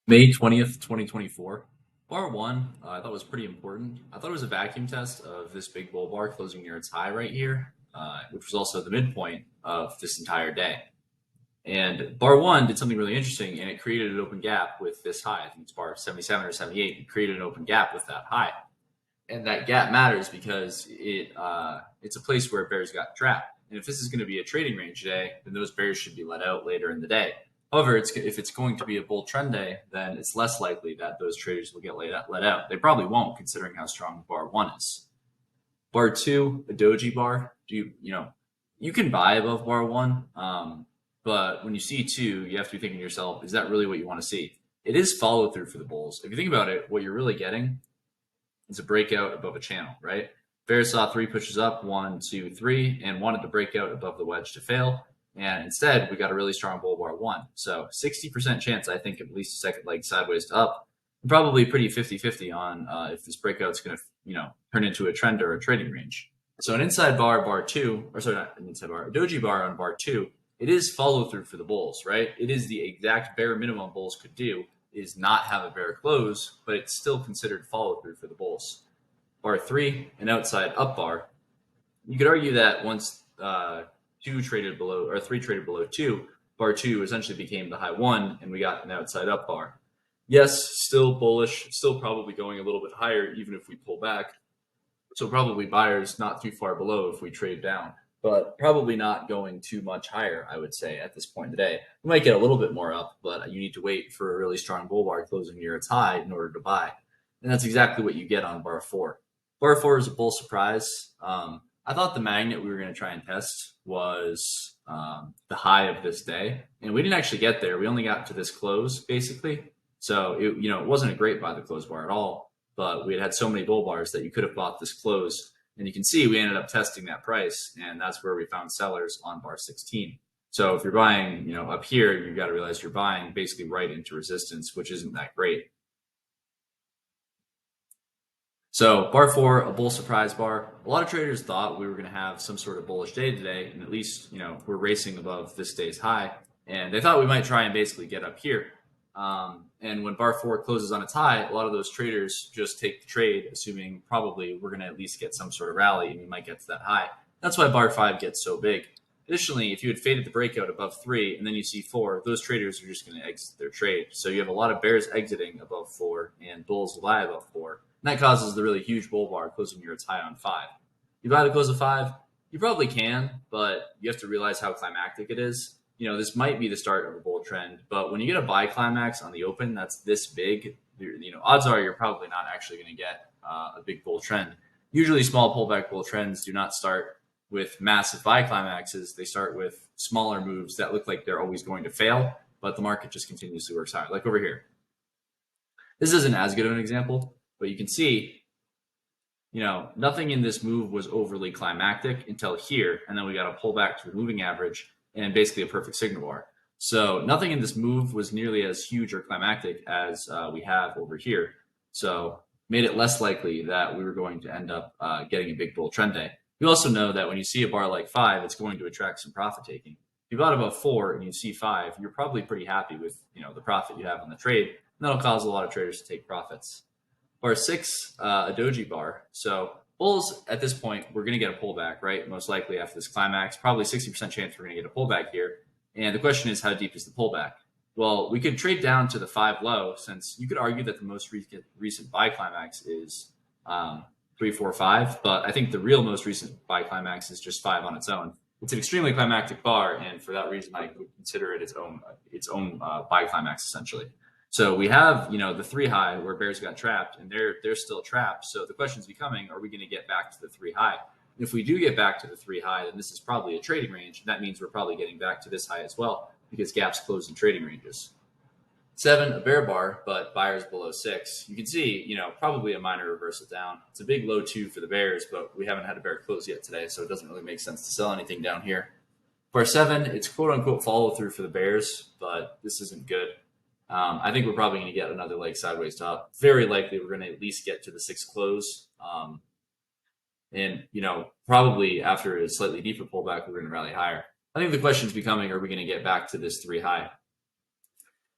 May 20th, 2024. Bar one, I thought was pretty important. I thought it was a vacuum test of this big bull bar closing near its high right here, which was also the midpoint of this entire day. And bar one did something really interesting, and it created an open gap with this high. I think it's bar 77 or 78. It created an open gap with that high, and that gap matters because it's a place where bears got trapped. And if this is going to be a trading range day, then those bears should be let out later in the day. However, if it's going to be a bull trend day, then it's less likely that those traders will get let out. They probably won't, considering how strong bar one is. Bar two, a doji bar. You can buy above bar one, but when you see two, you have to be thinking to yourself, is that really what you want to see? It is follow through for the bulls. If you think about it, what you're really getting is a breakout above a channel, right? Bears saw three pushes up, 1, 2, 3, and wanted to break out above the wedge to fail. And instead, we got a really strong bull bar one. So 60% chance, I think, of at least a second leg sideways to up. And probably pretty 50-50 on if this breakout's going to, turn into a trend or a trading range. So an inside bar, bar two, or sorry, not an inside bar, a doji bar on bar two, it is follow through for the bulls, right? It is the exact bare minimum bulls could do is not have a bear close, but it's still considered follow through for the bulls. Bar three, an outside up bar. You could argue that once two traded below or three traded below two, bar two essentially became the high one, and we got an outside up bar. Yes, still bullish, still probably going a little bit higher even if we pull back. So probably buyers not too far below if we trade down, but probably not going too much higher, I would say, at this point today. We might get a little bit more up, but you need to wait for a really strong bull bar closing near its high in order to buy. And that's exactly what you get on bar four. Bar four is a bull surprise. I thought the magnet we were going to try and test was the high of this day, and we didn't actually get there. We only got to this close, basically. So it wasn't a great buy the close bar at all, but we had so many bull bars that you could have bought this close. And you can see we ended up testing that price, and that's where we found sellers on bar 16. So if you're buying, up here, you've got to realize you're buying basically right into resistance, which isn't that great. So bar four, a bull surprise bar. A lot of traders thought we were going to have some sort of bullish day today, and at least we're racing above this day's high, and they thought we might try and basically get up here. And when bar four closes on its high, a lot of those traders just take the trade, assuming probably we're going to at least get some sort of rally, and we might get to that high. That's why bar five gets so big. Additionally, if you had faded the breakout above three and then you see four, those traders are just going to exit their trade. So you have a lot of bears exiting above four and bulls buy above four. And that causes the really huge bull bar closing near its high on five. You buy the close of five, you probably can, but you have to realize how climactic it is. This might be the start of a bull trend, but when you get a buy climax on the open that's this big, odds are you're probably not actually going to get a big bull trend. Usually small pullback bull trends do not start with massive buy climaxes. They start with smaller moves that look like they're always going to fail, but the market just continuously works higher. Like over here. This isn't as good of an example, but you can see, nothing in this move was overly climactic until here, and then we got a pullback to a moving average and basically a perfect signal bar. So nothing in this move was nearly as huge or climactic as we have over here. So made it less likely that we were going to end up getting a big bull trend day. You also know that when you see a bar like five, it's going to attract some profit taking. If you bought above four and you see five, you're probably pretty happy with the profit you have on the trade. And that'll cause a lot of traders to take profits. Bar six, a doji bar. So bulls at this point, we're going to get a pullback, right? Most likely after this climax, probably 60% chance we're going to get a pullback here. And the question is, how deep is the pullback? Well, we could trade down to the five low, since you could argue that the most recent buy climax is 3, 4, 5. But I think the real most recent buy climax is just five on its own. It's an extremely climactic bar, and for that reason, I would consider it its own buy climax essentially. So we have, the three high where bears got trapped, and they're still trapped. So the question is becoming, are we going to get back to the three high? And if we do get back to the three high, then this is probably a trading range. That means we're probably getting back to this high as well, because gaps close in trading ranges. 7, a bear bar, but buyers below 6. You can see, probably a minor reversal down. It's a big low 2 for the bears, but we haven't had a bear close yet today, so it doesn't really make sense to sell anything down here. Bar 7, it's quote unquote follow through for the bears, but this isn't good. I think we're probably going to get another leg sideways to up. Very likely we're going to at least get to the 6 close. And probably after a slightly deeper pullback, we're going to rally higher. I think the question is becoming, are we going to get back to this 3 high?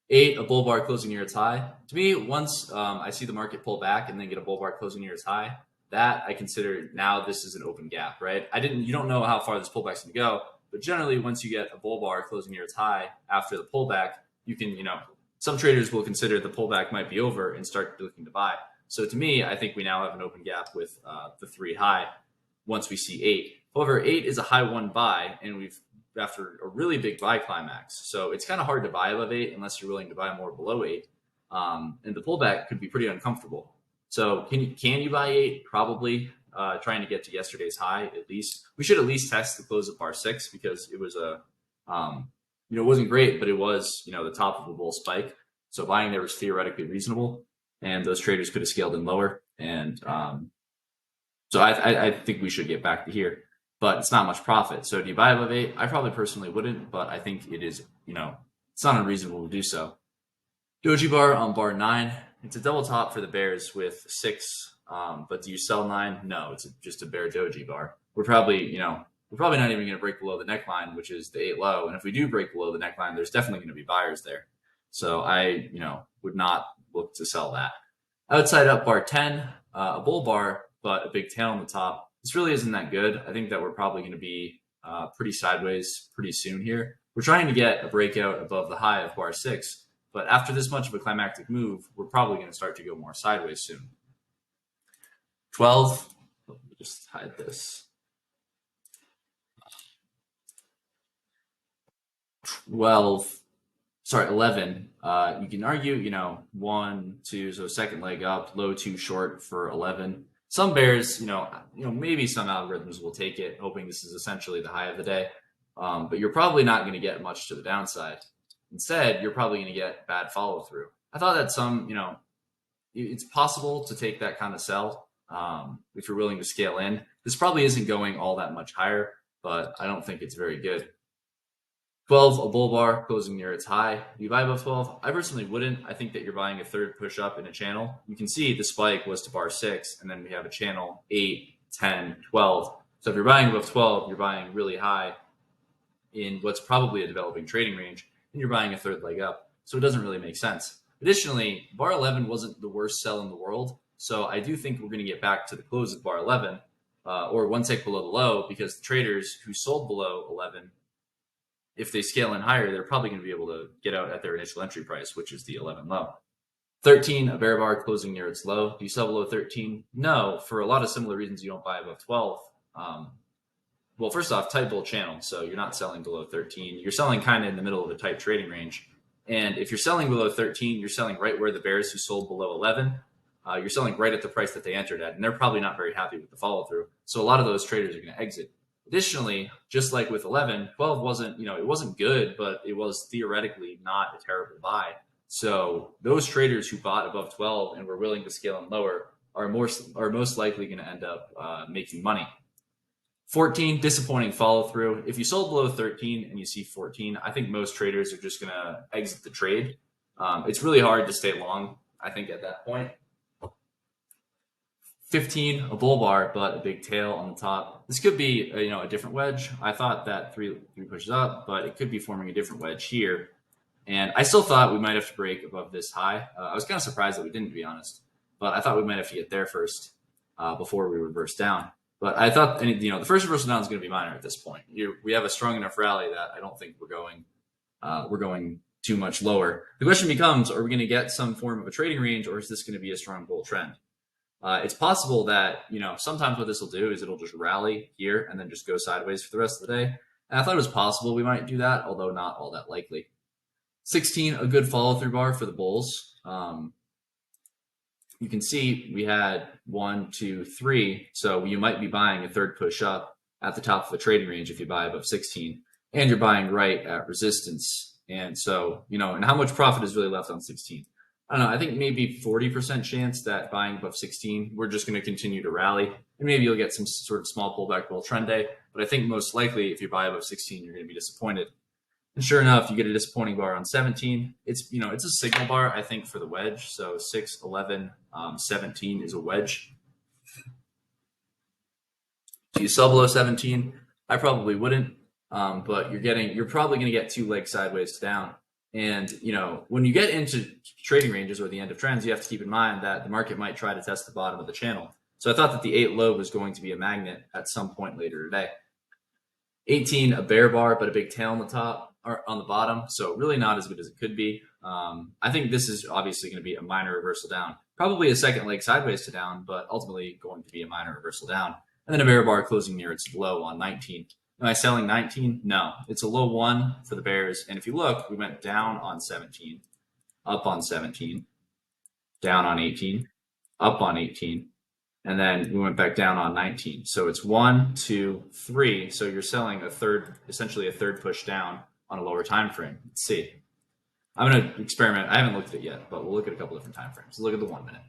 8, a bull bar closing near its high. To me, once I see the market pull back and then get a bull bar closing near its high, that I consider now this is an open gap, right? You don't know how far this pullback's going to go, but generally once you get a bull bar closing near its high after the pullback, you can, some traders will consider the pullback might be over and start looking to buy. So to me, I think we now have an open gap with the 3 high once we see 8. However, 8 is a high 1 buy, and we've after a really big buy climax. So it's kind of hard to buy above 8 unless you're willing to buy more below 8. And the pullback could be pretty uncomfortable. So can you buy 8? Probably. Trying to get to yesterday's high at least. We should at least test the close of bar 6 because it was it wasn't great, but it was, the top of a bull spike. So buying there was theoretically reasonable, and those traders could have scaled in lower. And so I think we should get back to here, but it's not much profit. So do you buy above 8? I probably personally wouldn't, but I think it is, it's not unreasonable to do so. Doji bar on bar 9. It's a double top for the bears with 6. But do you sell 9? No, it's just a bear doji bar. We're probably not even going to break below the neckline, which is the 8 low. And if we do break below the neckline, there's definitely going to be buyers there. So I, would not look to sell that. Outside up bar 10, a bull bar, but a big tail on the top. This really isn't that good. I think that we're probably going to be pretty sideways pretty soon here. We're trying to get a breakout above the high of bar 6, but after this much of a climactic move, we're probably going to start to go more sideways soon. 12, just hide this. 11. You can argue, 1, 2, so second leg up, low too short for 11. Some bears, maybe some algorithms will take it, hoping this is essentially the high of the day. But you're probably not going to get much to the downside. Instead, you're probably going to get bad follow through. I thought that it's possible to take that kind of sell if you're willing to scale in. This probably isn't going all that much higher, but I don't think it's very good. 12, a bull bar closing near its high. Do you buy above 12? I personally wouldn't. I think that you're buying a third push up in a channel. You can see the spike was to bar 6, and then we have a channel 8, 10, 12. So if you're buying above 12, you're buying really high in what's probably a developing trading range, and you're buying a third leg up. So it doesn't really make sense. Additionally, bar 11 wasn't the worst sell in the world. So I do think we're going to get back to the close of bar 11 or one tick below the low, because the traders who sold below 11, if they scale in higher, they're probably going to be able to get out at their initial entry price, which is the 11 low. 13, a bear bar closing near its low. Do you sell below 13? No, for a lot of similar reasons you don't buy above 12. Well, first off, tight bull channel, so you're not selling below 13. You're selling kind of in the middle of a tight trading range. And if you're selling below 13, you're selling right where the bears who sold below 11, you're selling right at the price that they entered at, and they're probably not very happy with the follow through. So a lot of those traders are going to exit. Additionally, just like with 11, 12 wasn't, it wasn't good, but it was theoretically not a terrible buy. So those traders who bought above 12 and were willing to scale in lower are most likely going to end up making money. 14, disappointing follow through. If you sold below 13 and you see 14, I think most traders are just going to exit the trade. It's really hard to stay long, I think, at that point. 15, a bull bar, but a big tail on the top. This could be a different wedge. I thought that three pushes up, but it could be forming a different wedge here. And I still thought we might have to break above this high. I was kind of surprised that we didn't, to be honest. But I thought we might have to get there first before we reverse down. But I thought, the first reversal down is going to be minor at this point. We have a strong enough rally that I don't think we're going too much lower. The question becomes, are we going to get some form of a trading range, or is this going to be a strong bull trend? It's possible that, sometimes what this will do is it'll just rally here and then just go sideways for the rest of the day. And I thought it was possible we might do that, although not all that likely. 16, a good follow-through bar for the bulls. You can see we had 1, 2, 3. So you might be buying a third push up at the top of the trading range if you buy above 16. And you're buying right at resistance. And so, and how much profit is really left on 16? I don't know. I think maybe 40% chance that buying above 16, we're just going to continue to rally. And maybe you'll get some sort of small pullback bull trend day. But I think most likely if you buy above 16, you're going to be disappointed. And sure enough, you get a disappointing bar on 17. It's a signal bar, I think, for the wedge. So 6, 11, 17 is a wedge. Do you sell below 17? I probably wouldn't. But you're probably going to get 2 legs sideways to down. And, when you get into trading ranges or the end of trends, you have to keep in mind that the market might try to test the bottom of the channel. So I thought that the 8 low was going to be a magnet at some point later today. 18, a bear bar, but a big tail on the top or on the bottom. So really not as good as it could be. I think this is obviously going to be a minor reversal down, probably a second leg sideways to down, but ultimately going to be a minor reversal down. And then a bear bar closing near its low on 19. Am I selling 19? No, it's a low one for the bears. And if you look, we went down on 17, up on 17, down on 18, up on 18, and then we went back down on 19. So it's 1, 2, 3. So you're selling a third, essentially a third push down on a lower time frame. Let's see. I'm going to experiment. I haven't looked at it yet, but we'll look at a couple different time frames. Let's look at the 1 minute,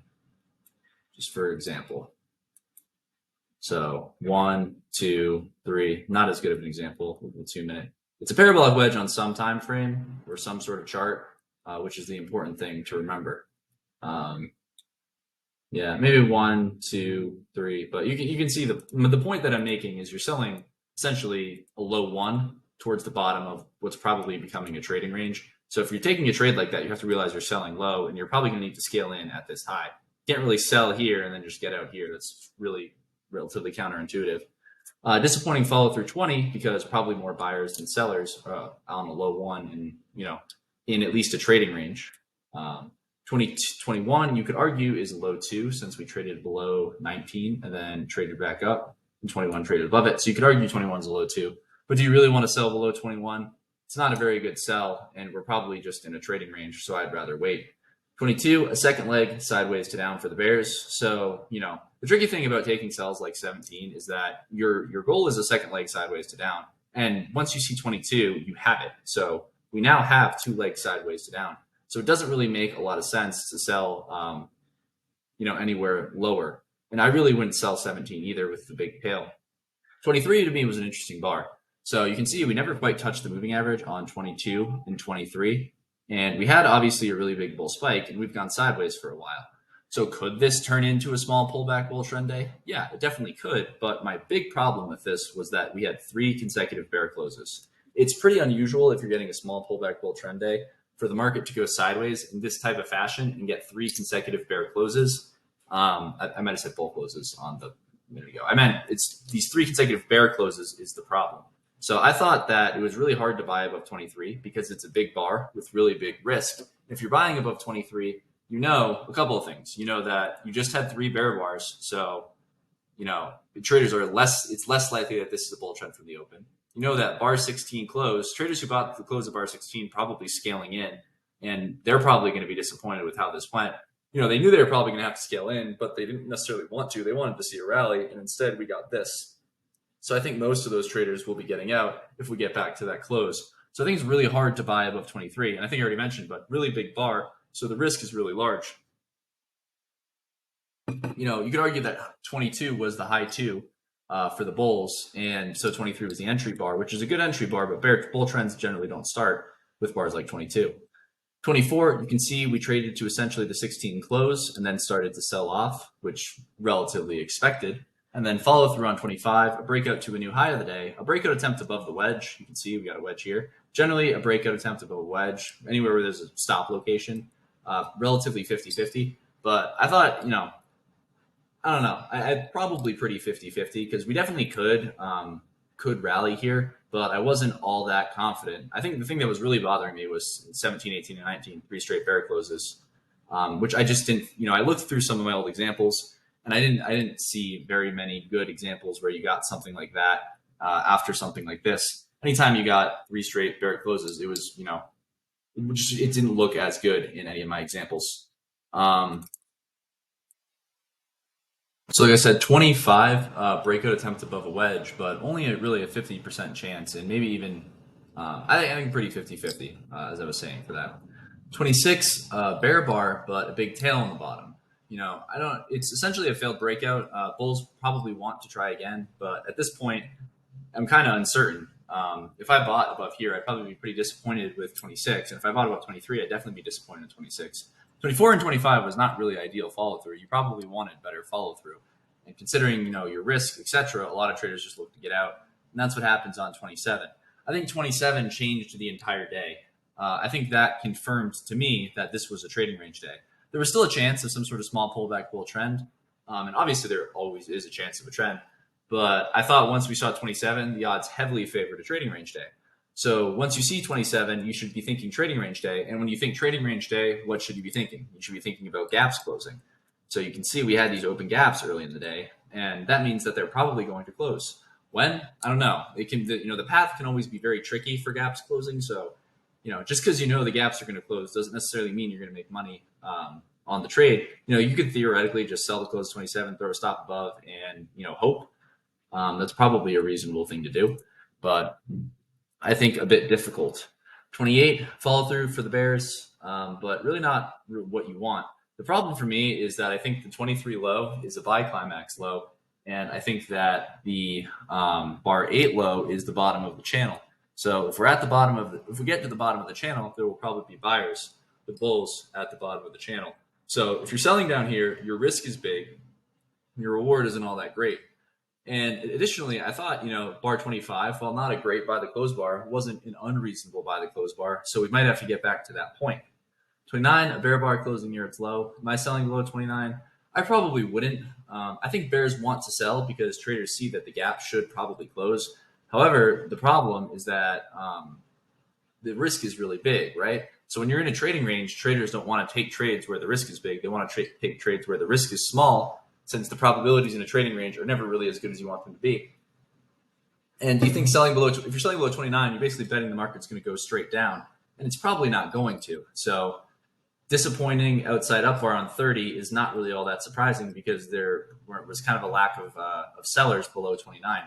just for example. So 1, 2, 3. Not as good of an example with the 2 minute. It's a parabolic wedge on some time frame or some sort of chart, which is the important thing to remember. Yeah, maybe 1, 2, 3. But you can see the point that I'm making is you're selling essentially a low one towards the bottom of what's probably becoming a trading range. So if you're taking a trade like that, you have to realize you're selling low, and you're probably going to need to scale in at this high. You can't really sell here and then just get out here. That's really relatively counterintuitive. Disappointing follow through 20 because probably more buyers than sellers on a low one, and in at least a trading range. 2021, you could argue, is a low 2 since we traded below 19 and then traded back up, and 21 traded above it. So you could argue 21 is a low 2. But do you really want to sell below 21? It's not a very good sell, and we're probably just in a trading range, so I'd rather wait. 22, a second leg sideways to down for the bears. So, the tricky thing about taking sells like 17 is that your goal is a second leg sideways to down. And once you see 22, you have it. So we now have 2 legs sideways to down. So it doesn't really make a lot of sense to sell, anywhere lower. And I really wouldn't sell 17 either with the big tail. 23 to me was an interesting bar. So you can see we never quite touched the moving average on 22 and 23. And we had obviously a really big bull spike, and we've gone sideways for a while. So could this turn into a small pullback bull trend day? Yeah, it definitely could. But my big problem with this was that we had 3 consecutive bear closes. It's pretty unusual if you're getting a small pullback bull trend day for the market to go sideways in this type of fashion and get 3 consecutive bear closes. I might have said bull closes on the minute ago. I meant it's these 3 consecutive bear closes is the problem. So I thought that it was really hard to buy above 23 because it's a big bar with really big risk. If you're buying above 23, a couple of things. You know that you just had 3 bear bars. So, traders it's less likely that this is a bull trend from the open. You know that bar 16 closed. Traders who bought the close of bar 16 probably scaling in, and they're probably going to be disappointed with how this went. They knew they were probably going to have to scale in, but they didn't necessarily want to. They wanted to see a rally, and instead we got this. So I think most of those traders will be getting out if we get back to that close. So I think it's really hard to buy above 23. And I think I already mentioned, but really big bar. So the risk is really large. You could argue that 22 was the high 2 for the bulls. And so 23 was the entry bar, which is a good entry bar, but bull trends generally don't start with bars like 22. 24, you can see we traded to essentially the 16 close and then started to sell off, which relatively expected. And then follow through on 25, a breakout to a new high of the day, a breakout attempt above the wedge. You can see we got a wedge here. Generally, a breakout attempt above a wedge, anywhere where there's a stop location, relatively 50-50. But I thought, I don't know. I probably pretty 50-50 because we definitely could rally here, but I wasn't all that confident. I think the thing that was really bothering me was 17, 18, and 19, 3 straight bear closes, which I just didn't, I looked through some of my old examples, and I didn't see very many good examples where you got something like that after something like this. Anytime you got 3 straight bear closes, it was, it didn't look as good in any of my examples. So like I said, 25 breakout attempt above a wedge, but only really a 50% chance, and maybe even, I think pretty 50-50, as I was saying for that. 26 bear bar, but a big tail on the bottom. It's essentially a failed breakout. Bulls probably want to try again, but at this point, I'm kind of uncertain. If I bought above here, I'd probably be pretty disappointed with 26. And if I bought above 23, I'd definitely be disappointed in 26. 24 and 25 was not really ideal follow through. You probably wanted better follow through. And considering, your risk, etc., a lot of traders just look to get out. And that's what happens on 27. I think 27 changed the entire day. I think that confirmed to me that this was a trading range day. There was still a chance of some sort of small pullback bull trend. And obviously, there always is a chance of a trend. But I thought once we saw 27, the odds heavily favored a trading range day. So once you see 27, you should be thinking trading range day. And when you think trading range day, what should you be thinking? You should be thinking about gaps closing. So you can see we had these open gaps early in the day, and that means that they're probably going to close. When? I don't know. It can, the path can always be very tricky for gaps closing. So, just because the gaps are going to close doesn't necessarily mean you're going to make money on the trade. You could theoretically just sell the close 27, throw a stop above, and hope. That's probably a reasonable thing to do, but I think a bit difficult. 28 follow through for the Bears, but really not what you want. The problem for me is that I think the 23 low is a buy climax low, and I think that the bar 8 low is the bottom of the channel. So if we get to the bottom of the channel, there will probably be buyers with bulls at the bottom of the channel. So if you're selling down here, your risk is big, your reward isn't all that great. And additionally, I thought, bar 25, while not a great buy the close bar, wasn't an unreasonable buy the close bar. So we might have to get back to that point. 29, a bear bar closing near its low. Am I selling below 29? I probably wouldn't. I think bears want to sell because traders see that the gap should probably close. However, the problem is that the risk is really big, right? So when you're in a trading range, traders don't want to take trades where the risk is big. They want to take trades where the risk is small, since the probabilities in a trading range are never really as good as you want them to be. And do you think if you're selling below 29, you're basically betting the market's going to go straight down, and it's probably not going to. So disappointing outside up bar on 30 is not really all that surprising because there was kind of a lack of sellers below 29.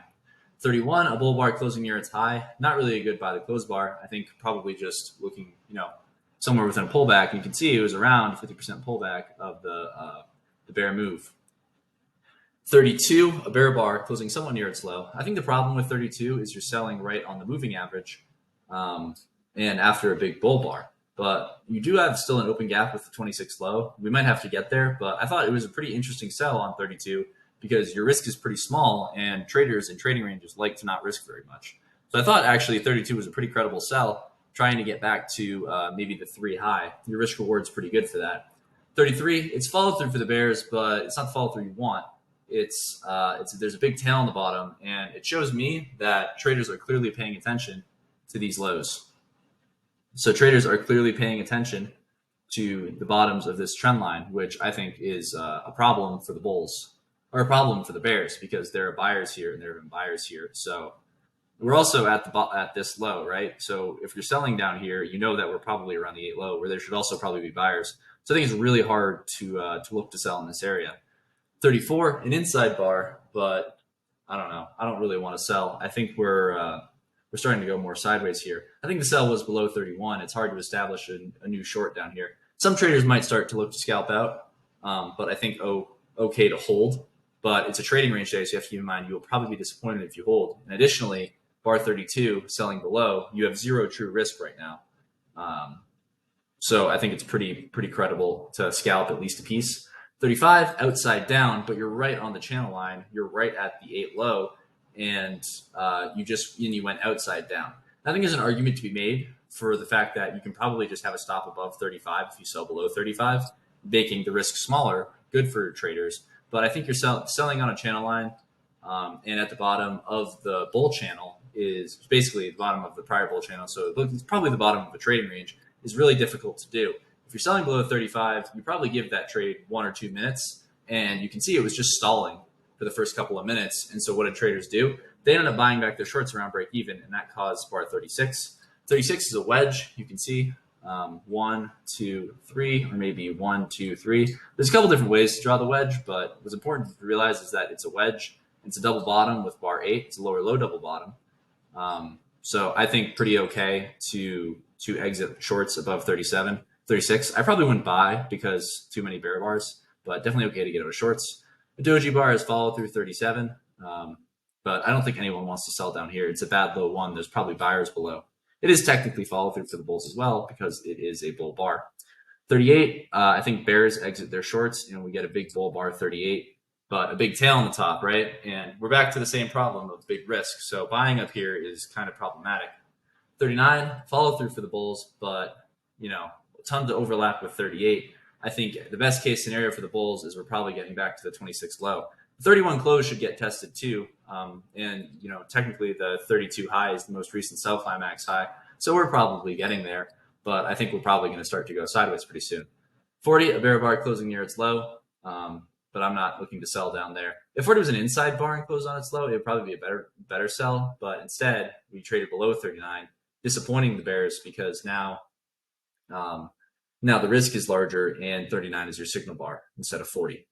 31, a bull bar closing near its high. Not really a good buy the close bar. I think probably just looking, somewhere within a pullback. You can see it was around 50% pullback of the bear move. 32, a bear bar closing somewhat near its low. I think the problem with 32 is you're selling right on the moving average and after a big bull bar. But you do have still an open gap with the 26 low. We might have to get there, but I thought it was a pretty interesting sell on 32 because your risk is pretty small and traders in trading ranges like to not risk very much. So I thought actually 32 was a pretty credible sell, trying to get back to maybe the 3 high. Your risk reward's pretty good for that. 33, it's follow through for the bears, but it's not the follow through you want. There's a big tail on the bottom, and it shows me that traders are clearly paying attention to these lows. So traders are clearly paying attention to the bottoms of this trend line, which I think is a problem for the bulls or a problem for the bears because there are buyers here and there have been buyers here. So we're also at this low, right? So if you're selling down here, that we're probably around the 8 low, where there should also probably be buyers. So I think it's really hard to look to sell in this area. 34, an inside bar, but I don't know. I don't really want to sell. I think we're starting to go more sideways here. I think the sell was below 31. It's hard to establish a new short down here. Some traders might start to look to scalp out, but I think okay to hold. But it's a trading range day, so you have to keep in mind you will probably be disappointed if you hold. And additionally, bar 32, selling below, you have zero true risk right now. So I think it's pretty credible to scalp at least a piece. 35 outside down, but you're right on the channel line. You're right at the 8 low, and you went outside down. I think there's an argument to be made for the fact that you can probably just have a stop above 35 if you sell below 35, making the risk smaller. Good for traders, but I think you're selling on a channel line, and at the bottom of the bull channel is basically the bottom of the prior bull channel. So it's probably the bottom of the trading range is really difficult to do. If you're selling below 35, you probably give that trade 1 or 2 minutes, and you can see it was just stalling for the first couple of minutes. And so what did traders do? They ended up buying back their shorts around break even, and that caused bar 36. 36 is a wedge. You can see 1, 2, 3, or maybe 1, 2, 3. There's a couple different ways to draw the wedge, but what's important to realize is that it's a wedge. It's a double bottom with bar 8. It's a lower low double bottom. So I think pretty okay to exit shorts above 37. 36, I probably wouldn't buy because too many bear bars, but definitely okay to get out of shorts. The doji bar has followed through 37, but I don't think anyone wants to sell down here. It's a bad low one. There's probably buyers below. It is technically follow through for the bulls as well because it is a bull bar. 38, I think bears exit their shorts and we get a big bull bar 38, but a big tail on the top, right? And we're back to the same problem of big risk. So buying up here is kind of problematic. 39, follow through for the bulls, but tons of overlap with 38. I think the best case scenario for the bulls is we're probably getting back to the 26 low. The 31 close should get tested too, and technically the 32 high is the most recent sell climax high, so we're probably getting there. But I think we're probably going to start to go sideways pretty soon. 40, a bear bar closing near its low, but I'm not looking to sell down there. If 40 was an inside bar and closed on its low, it would probably be a better sell. But instead, we traded below 39, disappointing the bears because now the risk is larger and 39 is your signal bar instead of 40.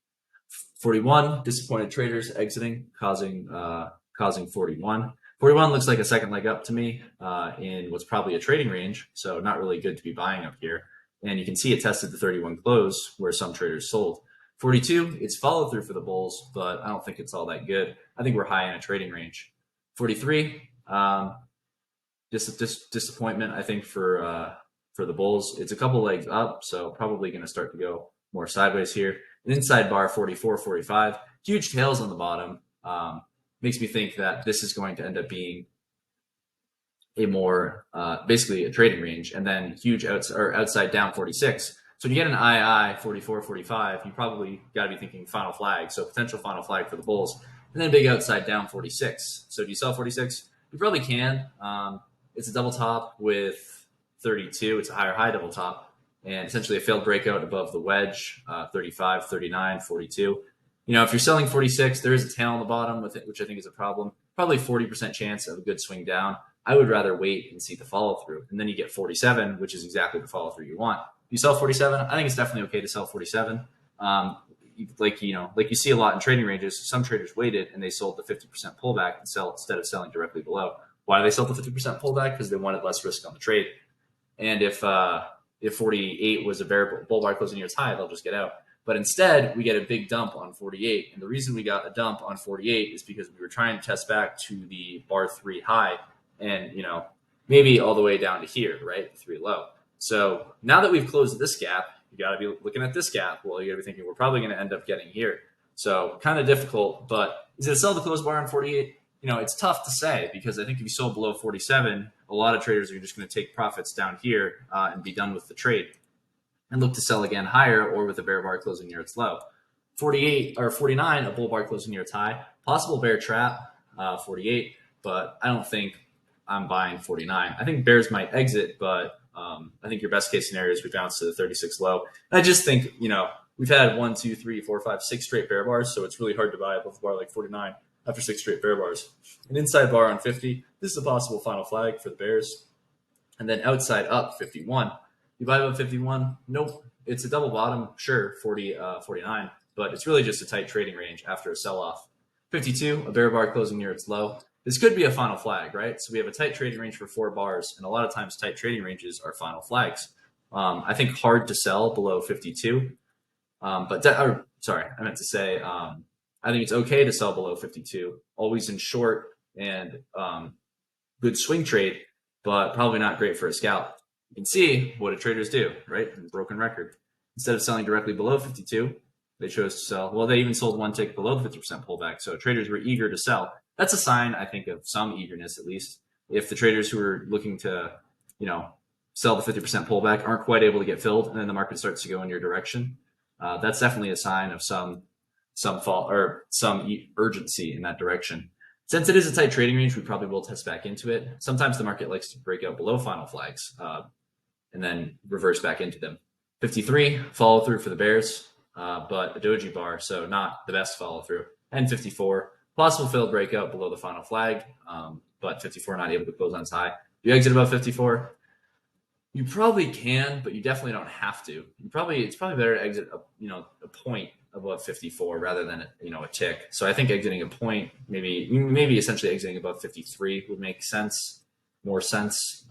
41, disappointed traders exiting, causing 41. 41 looks like a second leg up to me in what's probably a trading range, so not really good to be buying up here. And you can see it tested the 31 close where some traders sold. 42, it's follow through for the bulls, but I don't think it's all that good. I think we're high in a trading range. 43, disappointment, I think, for the bulls. It's a couple legs up, so probably going to start to go more sideways here. An inside bar, 44, 45. Huge tails on the bottom. Makes me think that this is going to end up being a more basically a trading range, and then huge outside down 46. So when you get an II 44, 45, you probably got to be thinking final flag. So potential final flag for the bulls, and then big outside down 46. So do you sell 46? You probably can. It's a double top with 32. It's a higher high double top, and essentially a failed breakout above the wedge, 35, 39, 42. If you're selling 46, there is a tail on the bottom with it, which I think is a problem. Probably 40% chance of a good swing down. I would rather wait and see the follow through. And then you get 47, which is exactly the follow through you want. If you sell 47, I think it's definitely okay to sell 47. Like you see a lot in trading ranges, some traders waited and they sold the 50% pullback instead of selling directly below. Why do they sell the 50% pullback? Because they wanted less risk on the trade. And if 48 was a bear bull bar closing near its high, they'll just get out. But instead, we get a big dump on 48. And the reason we got a dump on 48 is because we were trying to test back to the bar 3 high and, maybe all the way down to here, right? 3 low. So now that we've closed this gap, you got to be looking at this gap. Well, you got to be thinking we're probably going to end up getting here. So kind of difficult, but is it a sell the close bar on 48? It's tough to say because I think if you sold below 47, a lot of traders are just going to take profits down here and be done with the trade and look to sell again higher or with a bear bar closing near its low. 48 or 49, a bull bar closing near its high. Possible bear trap, 48, but I don't think I'm buying 49. I think bears might exit, but I think your best case scenario is we bounce to the 36 low. And I just think, we've had 1, 2, 3, 4, 5, 6 straight bear bars, so it's really hard to buy above a bar like 49 after 6 straight bear bars. An inside bar on 50, this is a possible final flag for the bears. And then outside up 51. You buy above 51? Nope. It's a double bottom, sure, 49, but it's really just a tight trading range after a sell-off. 52, a bear bar closing near its low. This could be a final flag, right? So we have a tight trading range for 4 bars, and a lot of times tight trading ranges are final flags. I think hard to sell below 52. I meant to say I think it's okay to sell below 52, always in short and good swing trade, but probably not great for a scalp. You can see what traders do, right? Broken record. Instead of selling directly below 52, they chose to sell. Well, they even sold one tick below the 50% pullback. So traders were eager to sell. That's a sign, I think, of some eagerness, at least. If the traders who are looking to, sell the 50% pullback aren't quite able to get filled, and then the market starts to go in your direction, that's definitely a sign of some fall or some urgency in that direction. Since it is a tight trading range, we probably will test back into it. Sometimes the market likes to break out below final flags and then reverse back into them. 53, follow through for the bears, but a doji bar, so not the best follow through. And 54, possible failed breakout below the final flag, but 54 not able to close on its high. Do you exit above 54? You probably can, but you definitely don't have to. It's probably better to exit a point above 54 rather than a tick. So I think exiting a point, maybe essentially exiting above 53 would make more sense.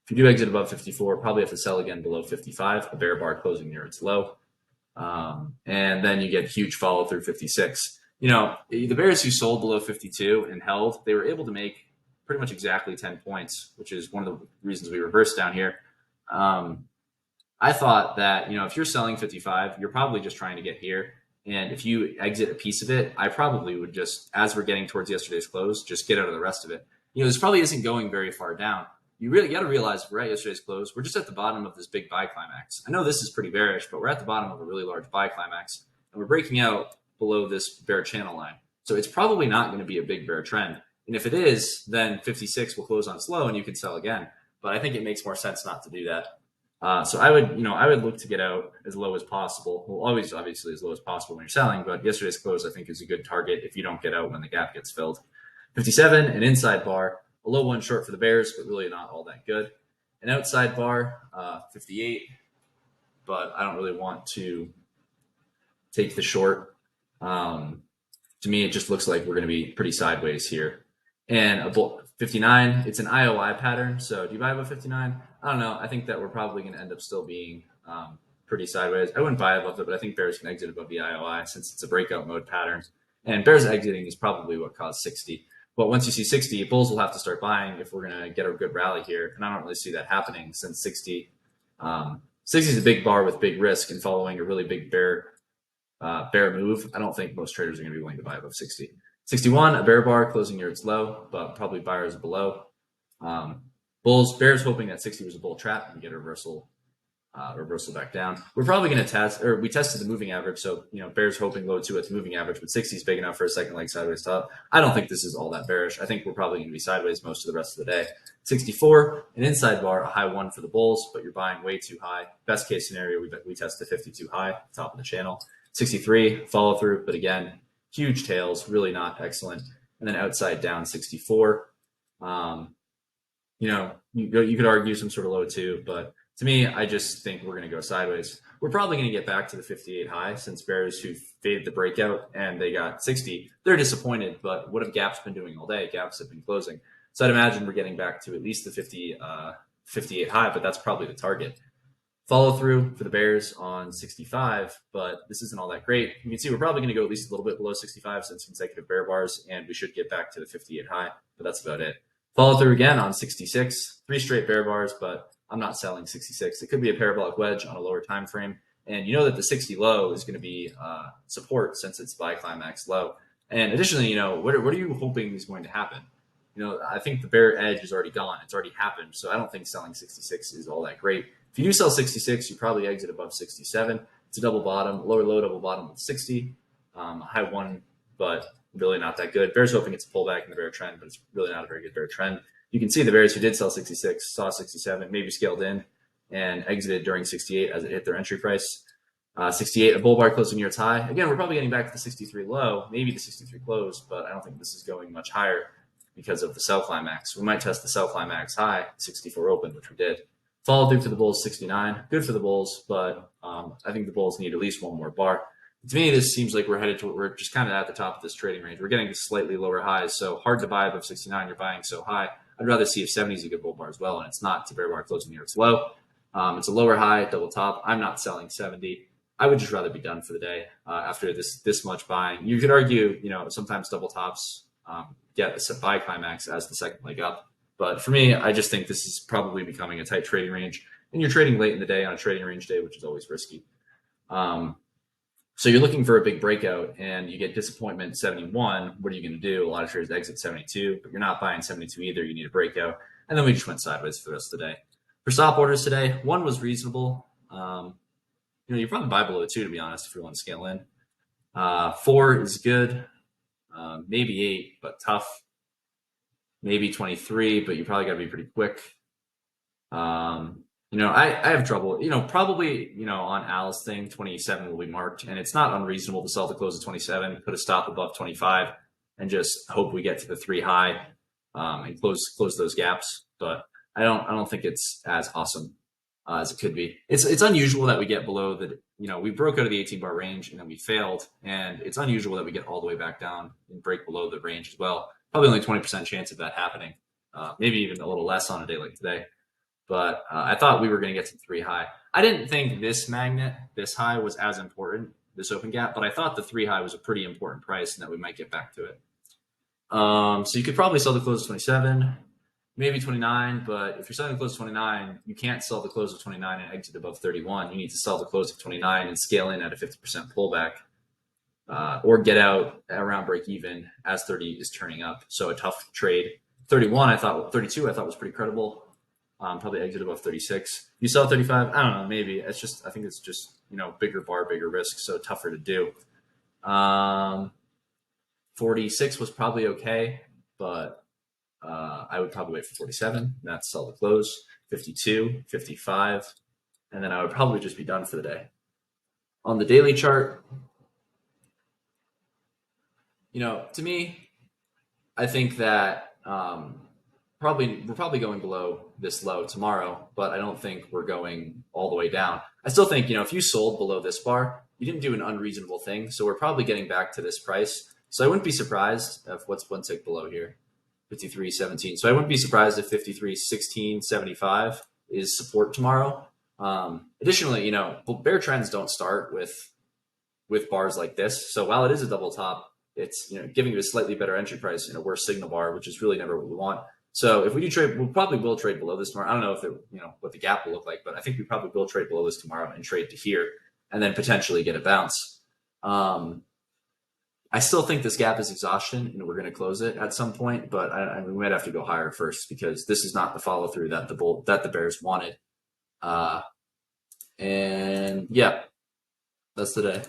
If you do exit above 54, probably have to sell again below 55, a bear bar closing near its low. And then you get huge follow through 56. The bears who sold below 52 and held, they were able to make pretty much exactly 10 points, which is one of the reasons we reversed down here. I thought that, if you're selling 55, you're probably just trying to get here. And if you exit a piece of it, I probably would just, as we're getting towards yesterday's close, just get out of the rest of it. This probably isn't going very far down. you really got to realize we're at yesterday's close. We're just at the bottom of this big buy climax. I know this is pretty bearish, but we're at the bottom of a really large buy climax, and we're breaking out below this bear channel line. So it's probably not going to be a big bear trend. And if it is, then 56 will close on slow, and you can sell again. But I think it makes more sense not to do that. So I would look to get out as low as possible. Well, always obviously as low as possible when you're selling, but yesterday's close I think is a good target if you don't get out when the gap gets filled. 57, an inside bar, a low one short for the bears, but really not all that good. An outside bar, 58, but I don't really want to take the short. To me, it just looks like we're going to be pretty sideways here. And a 59, it's an IOI pattern. So do you buy above 59? I don't know. I think that we're probably going to end up still being pretty sideways. I wouldn't buy above it, but I think bears can exit above the IOI since it's a breakout mode pattern. And bears exiting is probably what caused 60. But once you see 60, bulls will have to start buying if we're going to get a good rally here. And I don't really see that happening since 60. 60 is a big bar with big risk and following a really big bear move. I don't think most traders are going to be willing to buy above 60. 61, a bear bar closing near its low, but probably buyers below. Bears hoping that 60 was a bull trap and get a reversal back down. We're probably going to we tested the moving average. So, bears hoping low 2 at the moving average, but 60 is big enough for a second leg sideways top. I don't think this is all that bearish. I think we're probably going to be sideways most of the rest of the day. 64, an inside bar, a high 1 for the bulls, but you're buying way too high. Best case scenario, we test the 52 high, top of the channel. 63, follow through, but again, huge tails, really not excellent. And then outside down 64. You could argue some sort of low 2, but to me, I just think we're going to go sideways. We're probably going to get back to the 58 high since bears who faded the breakout and they got 60, they're disappointed, but what have gaps been doing all day? Gaps have been closing. So I'd imagine we're getting back to at least the 58 high, but that's probably the target. Follow through for the bears on 65, but this isn't all that great. You can see we're probably going to go at least a little bit below 65 since consecutive bear bars, and we should get back to the 58 high, but that's about it. Follow through again on 66, 3 straight bear bars, but I'm not selling 66. It could be a parabolic wedge on a lower time frame, and you know that the 60 low is going to be support since it's buy climax low. And additionally, what are you hoping is going to happen? I think the bear edge is already gone. It's already happened, so I don't think selling 66 is all that great. If you do sell 66, you probably exit above 67. It's a double bottom, lower low double bottom with 60, high 1, but really not that good. Bears hoping it's a pullback in the bear trend, but it's really not a very good bear trend. You can see the bears who did sell 66 saw 67, maybe scaled in and exited during 68 as it hit their entry price. 68, a bull bar closing near its high. Again, we're probably getting back to the 63 low, maybe the 63 close, but I don't think this is going much higher because of the sell climax. We might test the sell climax high, 64 open, which we did. Follow through for the bulls, 69. Good for the bulls, but I think the bulls need at least one more bar. To me, this seems like we're just kind of at the top of this trading range. We're getting to slightly lower highs, so hard to buy above 69. You're buying so high. I'd rather see if 70 is a good bull bar as well, and it's not. It's a bear bar closing near its low. It's a lower high, double top. I'm not selling 70. I would just rather be done for the day after this much buying. You could argue, sometimes double tops get a buy climax as the second leg up. But for me, I just think this is probably becoming a tight trading range. And you're trading late in the day on a trading range day, which is always risky. So you're looking for a big breakout and you get disappointment at 71. What are you going to do? A lot of traders exit 72, but you're not buying 72 either. You need a breakout. And then we just went sideways for the rest of the day. For stop orders today, 1 was reasonable. You probably buy below 2, to be honest, if you want to scale in. 4 is good. Maybe 8, but tough. Maybe 23, but you probably got to be pretty quick. I have trouble. Probably, on Al's thing, 27 will be marked, and it's not unreasonable to sell the close at 27, put a stop above 25, and just hope we get to the 3 high and close those gaps. But I don't think it's as awesome as it could be. It's unusual that we get below we broke out of the 18 bar range and then we failed, and it's unusual that we get all the way back down and break below the range as well. Probably only 20% chance of that happening. Maybe even a little less on a day like today. But I thought we were going to get to 3 high. I didn't think this magnet, this high, was as important, this open gap, but I thought the 3 high was a pretty important price and that we might get back to it. So you could probably sell the close of 27, maybe 29, but if you're selling the close of 29, you can't sell the close of 29 and exit above 31. You need to sell the close of 29 and scale in at a 50% pullback. Or get out around break even as 30 is turning up. So a tough trade. 32 I thought was pretty credible. Probably exit above 36. You sell 35, I don't know, maybe. It's just, I think it's just, bigger bar, bigger risk, so tougher to do. 46 was probably okay, but I would probably wait for 47. That's sell the close. 52, 55, and then I would probably just be done for the day. On the daily chart, to me, I think that we're probably going below this low tomorrow, but I don't think we're going all the way down. I still think, if you sold below this bar, you didn't do an unreasonable thing. So we're probably getting back to this price. So I wouldn't be surprised if what's one tick below here, 53.17. So I wouldn't be surprised if 53.16.75 is support tomorrow. Additionally, bear trends don't start with bars like this. So while it is a double top, it's giving you a slightly better entry price in a worse signal bar, which is really never what we want. So if we do trade, we probably will trade below this tomorrow. I don't know if what the gap will look like, but I think we probably will trade below this tomorrow and trade to here, and then potentially get a bounce. I still think this gap is exhaustion, and we're going to close it at some point. But we might have to go higher first because this is not the follow through that the bears wanted. And yeah, that's the day.